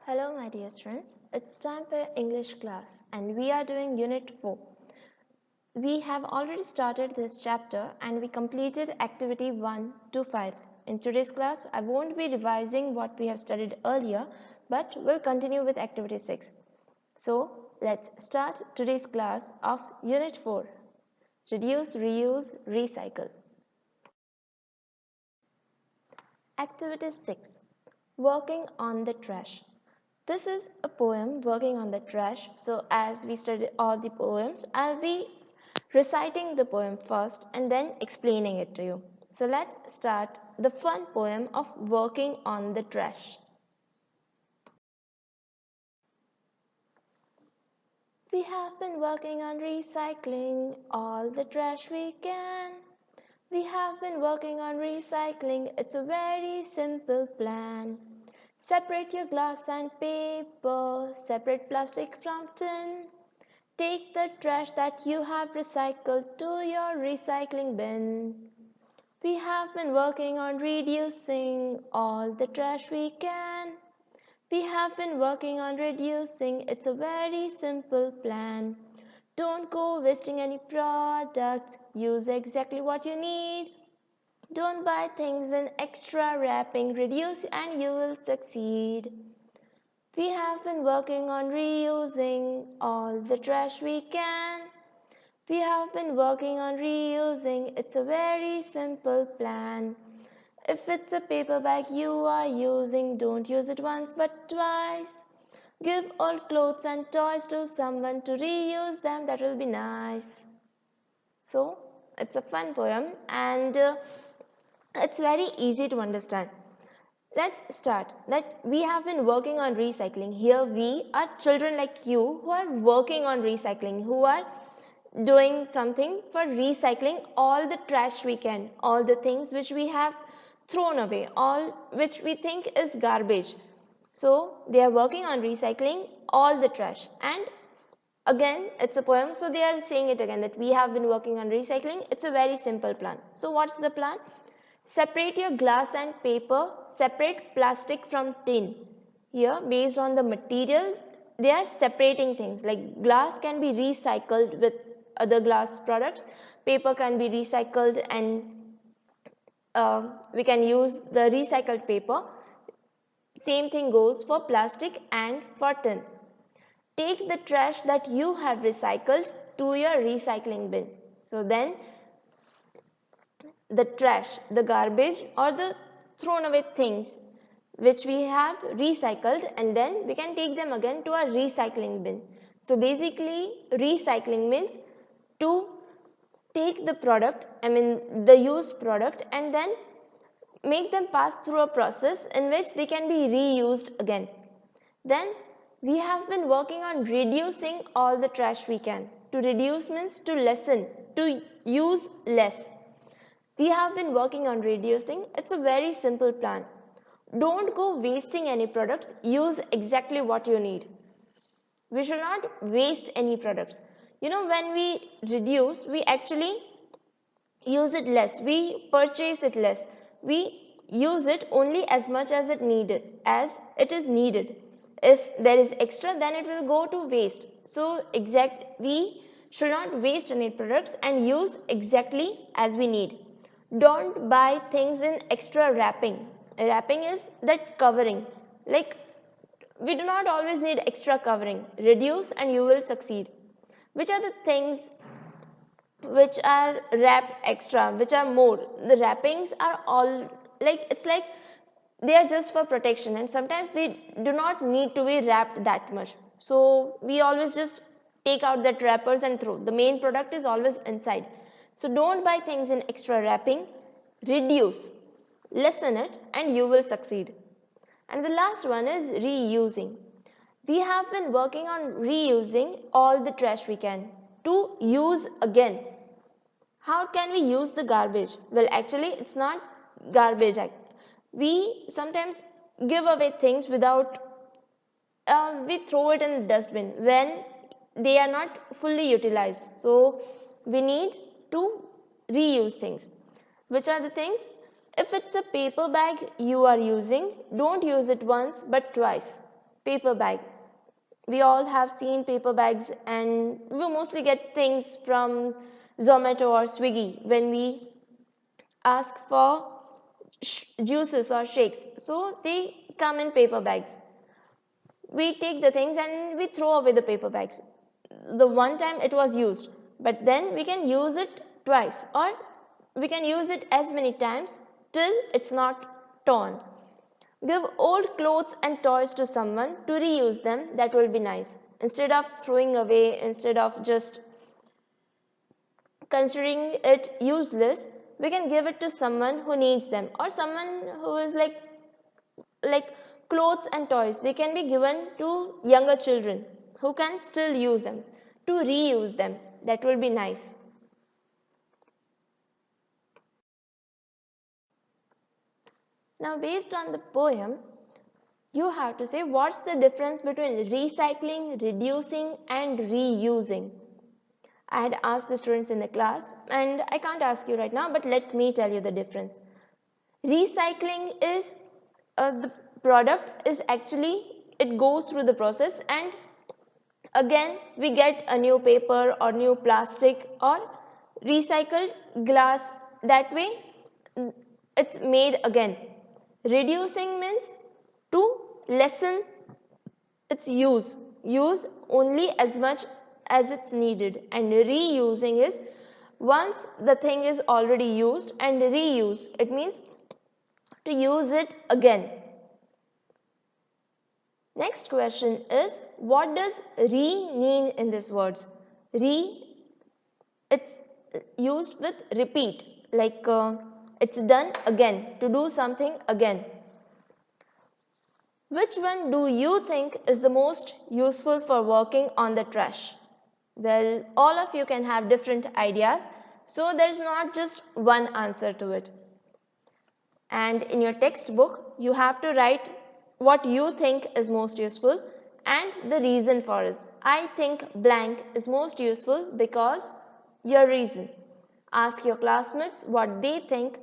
Hello my dear students, it's time for English class and we are doing Unit 4. We have already started this chapter and we completed activity 1 to 5. In today's class, I won't be revising what we have studied earlier, but we'll continue with activity 6. So, let's start today's class of Unit 4. Reduce, Reuse, Recycle. Activity 6. Working on the trash. This is a poem, Working on the Trash. So as we study all the poems, I'll be reciting the poem first and then explaining it to you. So let's start the fun poem of Working on the Trash. We have been working on recycling all the trash we can. We have been working on recycling, it's a very simple plan. Separate your glass and paper, separate plastic from tin. Take the trash that you have recycled to your recycling bin. We have been working on reducing all the trash we can. We have been working on reducing, it's a very simple plan. Don't go wasting any products, use exactly what you need. Don't buy things in extra wrapping, reduce and you will succeed. We have been working on reusing all the trash we can. We have been working on reusing, it's a very simple plan. If it's a paper bag you are using, don't use it once but twice. Give old clothes and toys to someone to reuse them, that will be nice. So, it's a fun poem and it's very easy to understand. Let's start that we have been working on recycling. Here we are children like you who are working on recycling, who are doing something for recycling all the trash we can, all the things which we have thrown away, all which we think is garbage. So they are working on recycling all the trash. And again, it's a poem, so they are saying it again that we have been working on recycling. It's a very simple plan. So what's the plan? Separate your glass and paper, separate plastic from tin. Here, based on the material, they are separating things like glass can be recycled with other glass products, paper can be recycled and we can use the recycled paper. Same thing goes for plastic and for tin. Take the trash that you have recycled to your recycling bin. So then the trash, the garbage or the thrown away things which we have recycled, and then we can take them again to our recycling bin. So basically recycling means to take the product, the used product, and then make them pass through a process in which they can be reused again. Then we have been working on reducing all the trash we can. To reduce means to lessen, to use less. We have been working on reducing. It's a very simple plan. Don't go wasting any products. Use exactly what you need. We should not waste any products. When we reduce, we actually use it less. We purchase it less. We use it only as much as it is needed. If there is extra, then it will go to waste. So we should not waste any products and use exactly as we need. Don't buy things in extra wrapping. Wrapping is that covering. Like, we do not always need extra covering. Reduce and you will succeed. Which are the things which are wrapped extra, which are more? The wrappings are all it's like they are just for protection, and sometimes they do not need to be wrapped that much. So we always just take out the wrappers and throw. The main product is always inside. So don't buy things in extra wrapping. Reduce, lessen it, and you will succeed. And the last one is reusing. We have been working on reusing all the trash we can to use again. How can we use the garbage? Well, actually, it's not garbage. We sometimes give away things without, we throw it in the dustbin when they are not fully utilized. So we need to reuse things. Which are the things? If it's a paper bag you are using, don't use it once but twice. paper bag. We all have seen paper bags, and we mostly get things from Zomato or Swiggy when we ask for juices or shakes. So they come in paper bags. We take the things and we throw away the paper bags. The one time it was used, but then we can use it twice, or we can use it as many times till it's not torn. Give old clothes and toys to someone to reuse them. That will be nice. Instead of throwing away, instead of just considering it useless, we can give it to someone who needs them, or someone who is like clothes and toys. They can be given to younger children who can still use them, to reuse them. That will be nice. Now, based on the poem, you have to say what's the difference between recycling, reducing, and reusing. I had asked the students in the class, and I can't ask you right now, but let me tell you the difference. Recycling is the product is actually, it goes through the process, and again we get a new paper or new plastic or recycled glass. That way it's made again. Reducing means to lessen its use only as much as it's needed, and reusing is once the thing is already used, and reuse, it means to use it again. Next question is, what does re mean in these words? Re, it's used with repeat, like it's done again, to do something again. Which one do you think is the most useful for working on the trash? Well, all of you can have different ideas, so there's not just one answer to it. And in your textbook, you have to write what you think is most useful and the reason for it. I think blank is most useful because your reason. Ask your classmates what they think.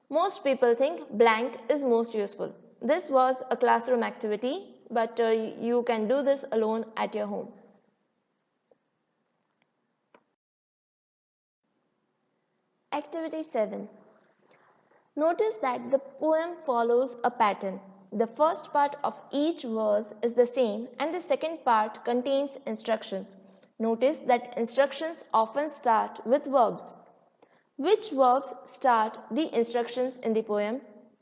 Most people think blank is most useful. This was a classroom activity, but you can do this alone at your home. Activity 7. Notice that the poem follows a pattern. The first part of each verse is the same, and the second part contains instructions. Notice that instructions often start with verbs. Which verbs start the instructions in the poem?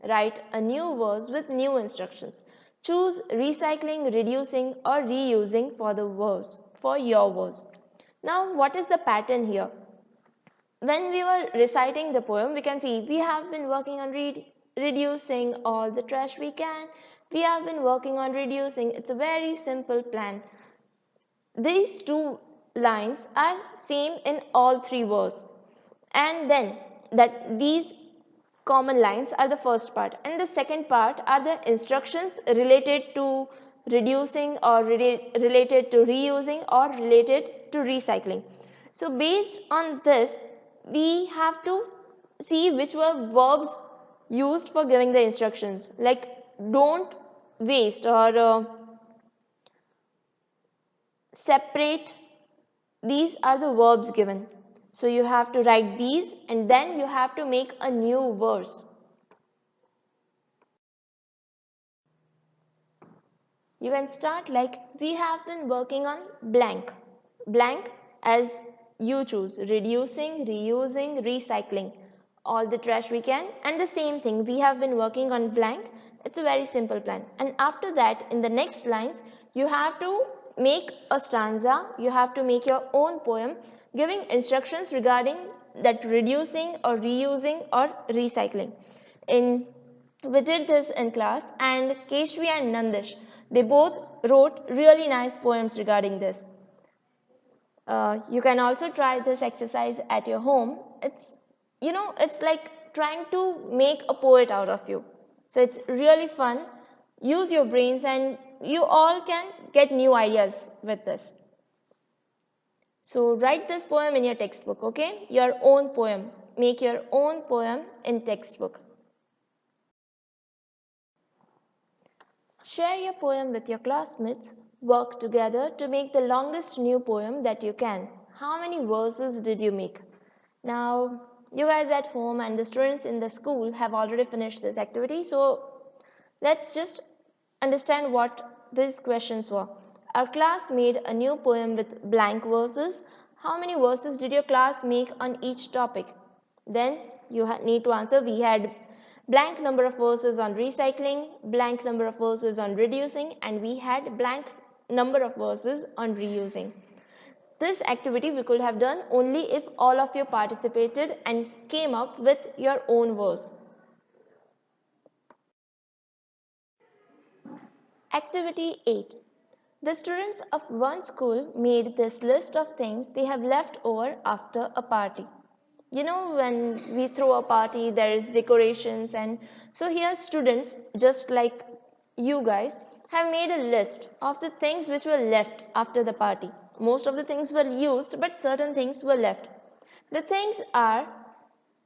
Write a new verse with new instructions. Choose recycling, reducing, or reusing for the verse, for your verse. Now, what is the pattern here? When we were reciting the poem, we can see we have been working on reducing all the trash we can. We have been working on reducing. It's a very simple plan. These two lines are same in all three verses. And then that these common lines are the first part, and the second part are the instructions related to reducing, or related to reusing, or related to recycling. So based on this, we have to see which were verbs used for giving the instructions, like don't waste, or separate. These are the verbs given. So you have to write these, and then you have to make a new verse. You can start like, we have been working on blank. Blank as you choose, reducing, reusing, recycling, all the trash we can, and the same thing, we have been working on blank. It's a very simple plan. And after that, in the next lines, you have to make a stanza, you have to make your own poem giving instructions regarding that reducing or reusing or recycling. We did this in class, and Keshvi and Nandish, they both wrote really nice poems regarding this. You can also try this exercise at your home. It's like trying to make a poet out of you. So it's really fun. Use your brains, and you all can get new ideas with this. So write this poem in your textbook, okay? Your own poem. Make your own poem in textbook. Share your poem with your classmates. Work together to make the longest new poem that you can. How many verses did you make? Now, you guys at home and the students in the school have already finished this activity, so let's just understand what these questions were. Our class made a new poem with blank verses. How many verses did your class make on each topic? Then you need to answer. We had blank number of verses on recycling, blank number of verses on reducing, and we had blank number of verses on reusing. This activity we could have done only if all of you participated and came up with your own verse. Activity 8. The students of one school made this list of things they have left over after a party. You know, when we throw a party, there is decorations, and so here students, just like you guys, have made a list of the things which were left after the party. Most of the things were used, but certain things were left. The things are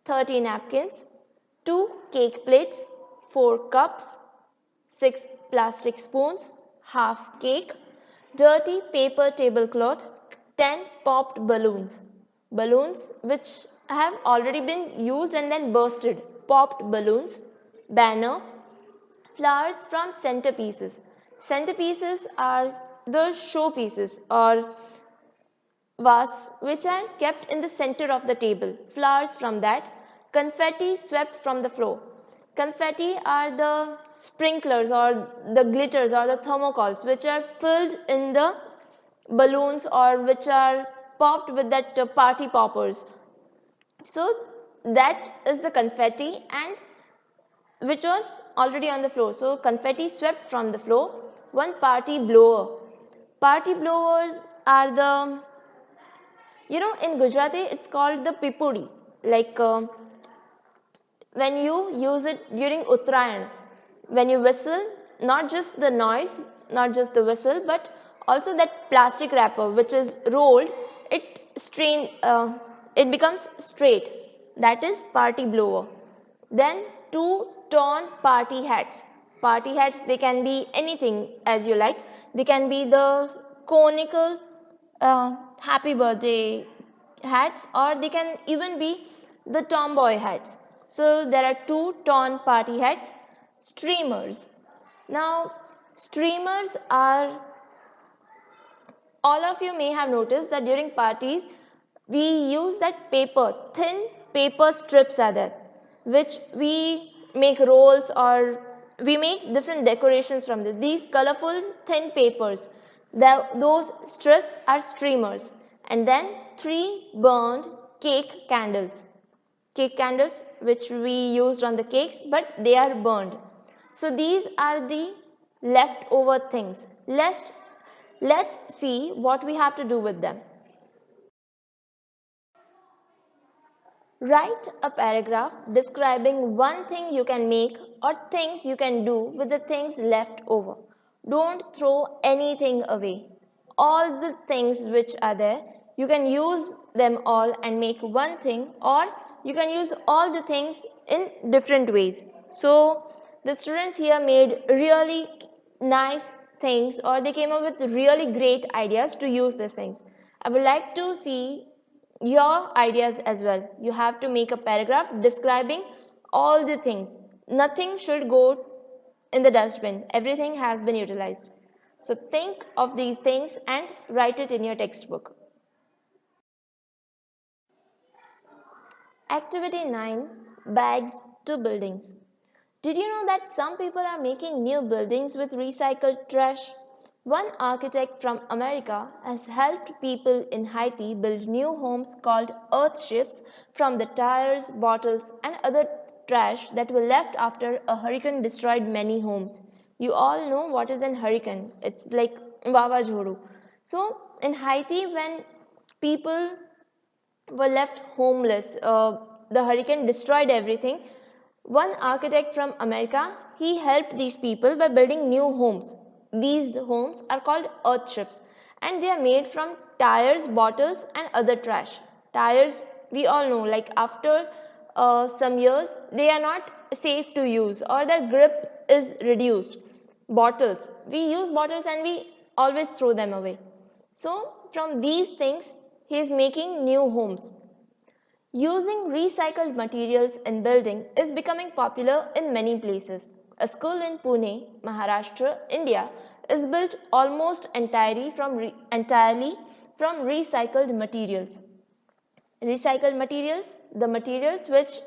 30 napkins, 2 cake plates, 4 cups, 6 plastic spoons, half cake, dirty paper tablecloth, 10 popped balloons. Balloons which have already been used and then bursted. Popped balloons, banner, flowers from centerpieces. Centerpieces are the showpieces or vase which are kept in the center of the table. Flowers from that. Confetti swept from the floor. Confetti are the sprinklers or the glitters or the thermocols which are filled in the balloons or which are popped with that party poppers. So that is the confetti and which was already on the floor. So confetti swept from the floor. One party blower. Party blowers are the, you know, in Gujarati it's called the pipudi. Like when you use it during Uttarayan, when you whistle, not just the noise, not just the whistle, but also that plastic wrapper which is rolled, it becomes straight. That is party blower. Then 2 torn party hats. Party hats, they can be anything as you like. They can be the conical happy birthday hats, or they can even be the tomboy hats. So there are 2 torn party hats. Streamers. Now streamers are, all of you may have noticed that during parties we use that paper, thin paper strips are there, which we make rolls or we make different decorations from this. These colorful thin papers, those strips are streamers. And then 3 burned cake candles. Cake candles which we used on the cakes, but they are burned. So these are the leftover things. Let's see what we have to do with them. Write a paragraph describing one thing you can make or things you can do with the things left over. Don't throw anything away. All the things which are there, you can use them all and make one thing, or you can use all the things in different ways. So the students here made really nice things, or they came up with really great ideas to use these things. I would like to see your ideas as well. You have to make a paragraph describing all the things. Nothing should go in the dustbin. Everything has been utilized. So think of these things and write it in your textbook. Activity 9. Bags to buildings. Did you know that some people are making new buildings with recycled trash? One architect from America has helped people in Haiti build new homes called Earthships from the tires, bottles, and other trash that were left after a hurricane destroyed many homes. You all know what is an hurricane. It's like Vavajhodu. So in Haiti, when people were left homeless, the hurricane destroyed everything. One architect from America, he helped these people by building new homes. These homes are called Earthships, and they are made from tires, bottles, and other trash. Tires, we all know, like after some years, they are not safe to use or their grip is reduced. Bottles. We use bottles and we always throw them away. So from these things, he is making new homes. Using recycled materials in building is becoming popular in many places. A school in Pune, Maharashtra, India is built almost entirely from recycled materials. Recycled materials, the materials which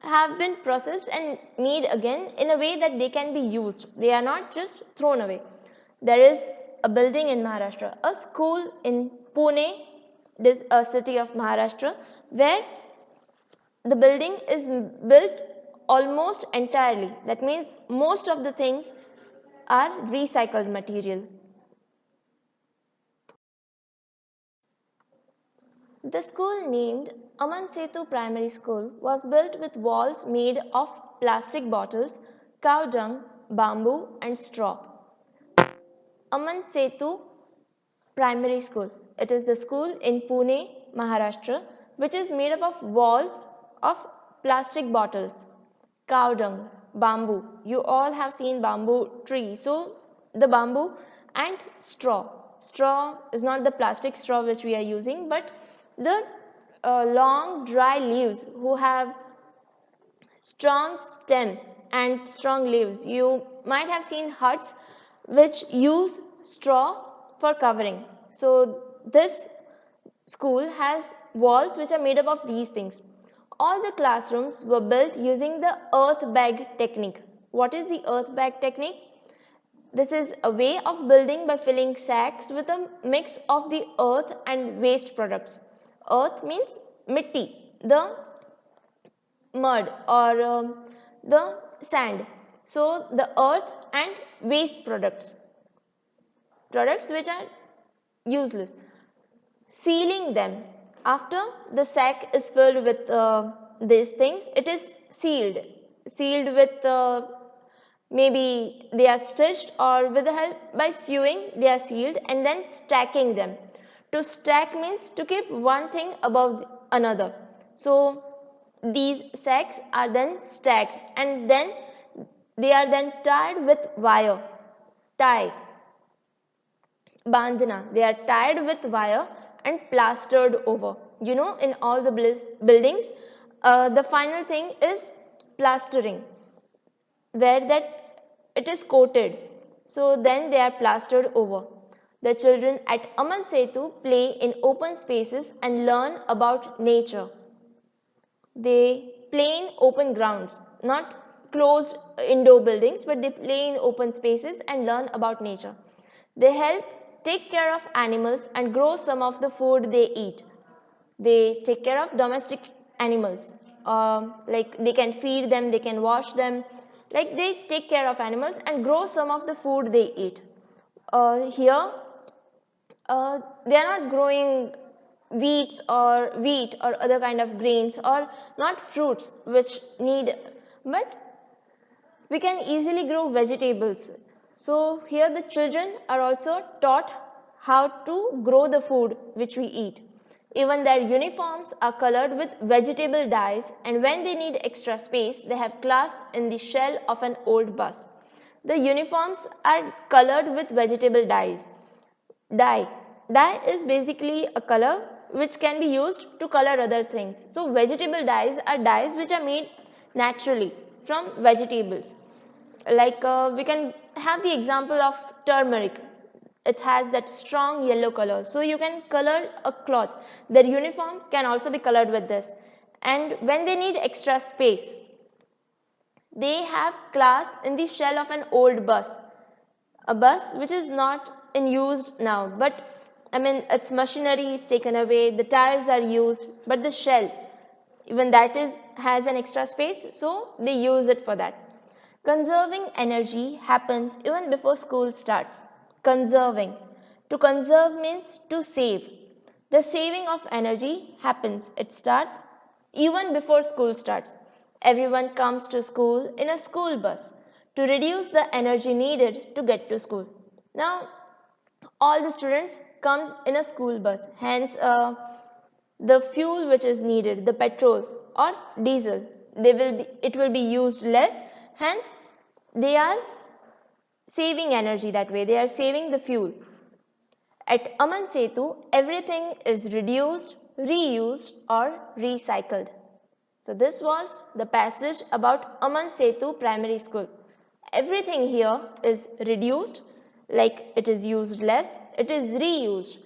have been processed and made again in a way that they can be used. They are not just thrown away. There is a building in Maharashtra, a school in Pune, this a city of Maharashtra, where the building is built almost entirely. That means most of the things are recycled material. The school named Aman Setu Primary School was built with walls made of plastic bottles, cow dung, bamboo and straw. Aman Setu Primary School. It is the school in Pune, Maharashtra, which is made up of walls of plastic bottles, cow dung, bamboo. You all have seen bamboo tree. So the bamboo and straw. Straw is not the plastic straw which we are using, but the long dry leaves who have strong stem and strong leaves. You might have seen huts which use straw for covering. So this school has walls which are made up of these things. All the classrooms were built using the earth bag technique. What is the earth bag technique? This is a way of building by filling sacks with a mix of the earth and waste products. Earth means mitti, the mud or the sand. So the earth and waste products which are useless. Sealing them. After the sack is filled with these things, it is sealed with maybe they are stitched or with the help by sewing they are sealed and then stacking them. To stack means to keep one thing above another. So these sacks are then stacked and then they are then tied with wire. Tie. Bandhana. They are tied with wire and plastered over. You know, in all the buildings, the final thing is plastering, where that it is coated. So then they are plastered over. The children at Aman Setu play in open spaces and learn about nature. They play in open grounds, not closed indoor buildings, but they play in open spaces and learn about nature. They help take care of animals and grow some of the food they eat. They take care of domestic animals. Like they can feed them, they can wash them. Like they take care of animals and grow some of the food they eat. Here, they are not growing wheat or other kind of grains or not fruits which need, but we can easily grow vegetables. So here the children are also taught how to grow the food which we eat. Even their uniforms are colored with vegetable dyes, and when they need extra space, they have class in the shell of an old bus. The uniforms are colored with vegetable dyes. Dye. Dye is basically a color which can be used to color other things. So vegetable dyes are dyes which are made naturally from vegetables. Like we can have the example of turmeric. It has that strong yellow color. So you can color a cloth. Their uniform can also be colored with this. And when they need extra space, they have class in the shell of an old bus. A bus which is not in use now, but I mean its machinery is taken away, the tires are used, but the shell, even that has an extra space, so they use it for that. Conserving energy happens even before school starts. Conserving. To conserve means to save. The saving of energy happens. It starts even before school starts. Everyone comes to school in a school bus to reduce the energy needed to get to school. Now, all the students come in a school bus. Hence, the fuel which is needed, the petrol or diesel, it will be used less. Hence, they are saving energy that way. They are saving the fuel. At Aman Setu, everything is reduced, reused or recycled. So this was the passage about Aman Setu Primary School. Everything here is reduced, like it is used less, it is reused,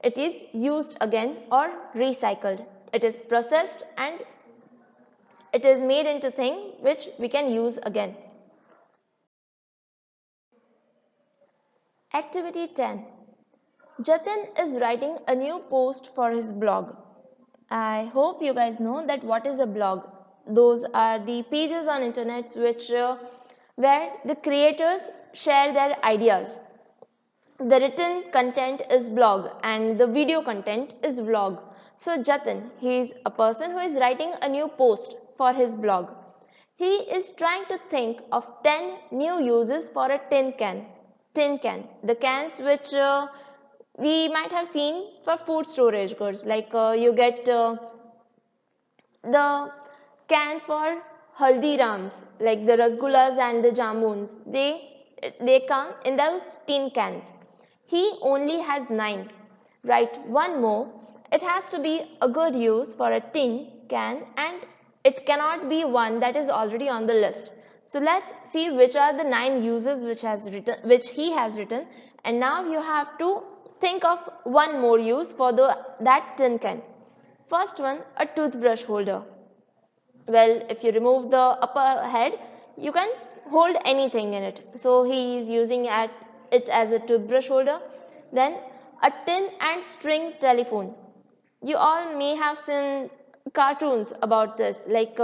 it is used again or recycled. It is processed and it is made into thing which we can use again. Activity 10. Jatin is writing a new post for his blog. I hope you guys know that what is a blog. Those are the pages on internet where the creators share their ideas. The written content is blog and the video content is vlog. So Jatin, he is a person who is writing a new post for his blog. He is trying to think of 10 new uses for a tin can. Tin can, the cans which we might have seen for food storage goods, like you get the can for haldirams, like the rasgullas and the jamuns. They come in those tin cans. He only has 9. Write one more. It has to be a good use for a tin can and it cannot be one that is already on the list. So let's see which are the 9 uses which he has written, and now you have to think of one more use for that tin can. First one, a toothbrush holder. Well, if you remove the upper head, you can hold anything in it. So he is using it as a toothbrush holder. Then a tin and string telephone. You all may have seen cartoons about this, like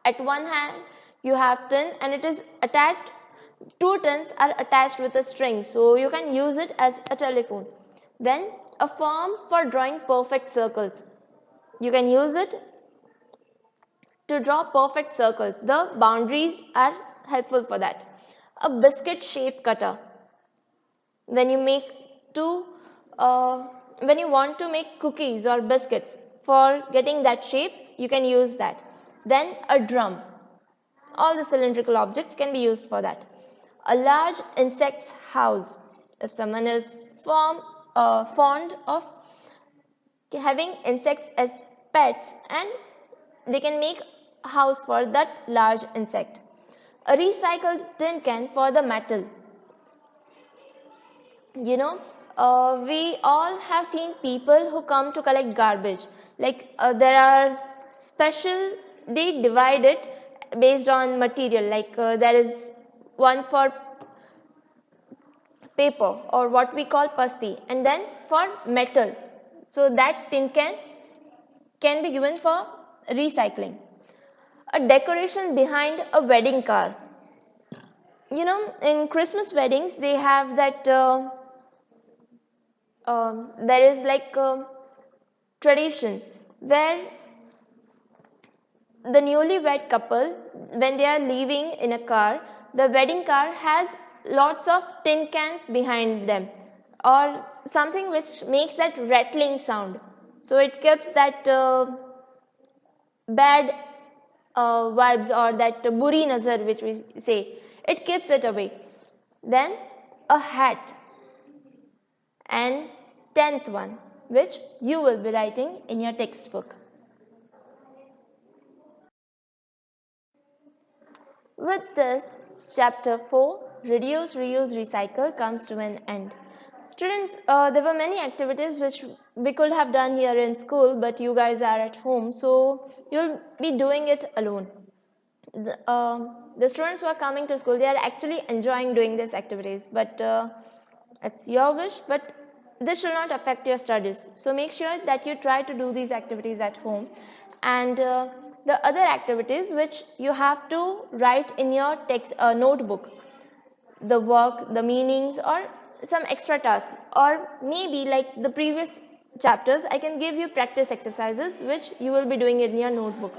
at one hand you have tin and it is attached, 2 tins are attached with a string, so you can use it as a telephone. Then a form for drawing perfect circles. You can use it to draw perfect circles. The boundaries are helpful for that. A biscuit shape cutter. When you when you want to make cookies or biscuits, for getting that shape, you can use that. Then a drum. All the cylindrical objects can be used for that. A large insect's house. If someone is fond of having insects as pets, and they can make a house for that large insect. A recycled tin can for the metal. You know, we all have seen people who come to collect garbage. Like there are they divide it based on material. Like there is one for paper or what we call pasti, and then for metal. So that tin can be given for recycling. A decoration behind a wedding car. You know, in Christmas weddings, they have that, there is like a tradition where the newlywed couple, when they are leaving in a car, the wedding car has lots of tin cans behind them or something which makes that rattling sound. So it keeps that bad vibes or that buri nazar which we say, it keeps it away. Then a hat, and 10th one which you will be writing in your textbook. With this, chapter 4, Reduce, Reuse, Recycle comes to an end. Students, there were many activities which we could have done here in school, but you guys are at home, so you'll be doing it alone. The students who are coming to school, they are actually enjoying doing these activities, but it's your wish, but this should not affect your studies. So make sure that you try to do these activities at home. And the other activities which you have to write in your notebook, the work, the meanings, or some extra task, or maybe like the previous chapters, I can give you practice exercises which you will be doing in your notebook.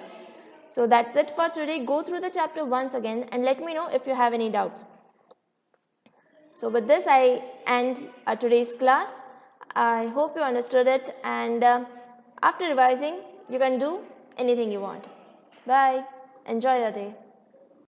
So that's it for today. Go through the chapter once again and let me know if you have any doubts. So with this, I end today's class. I hope you understood it, and after revising, you can do anything you want. Bye. Enjoy your day.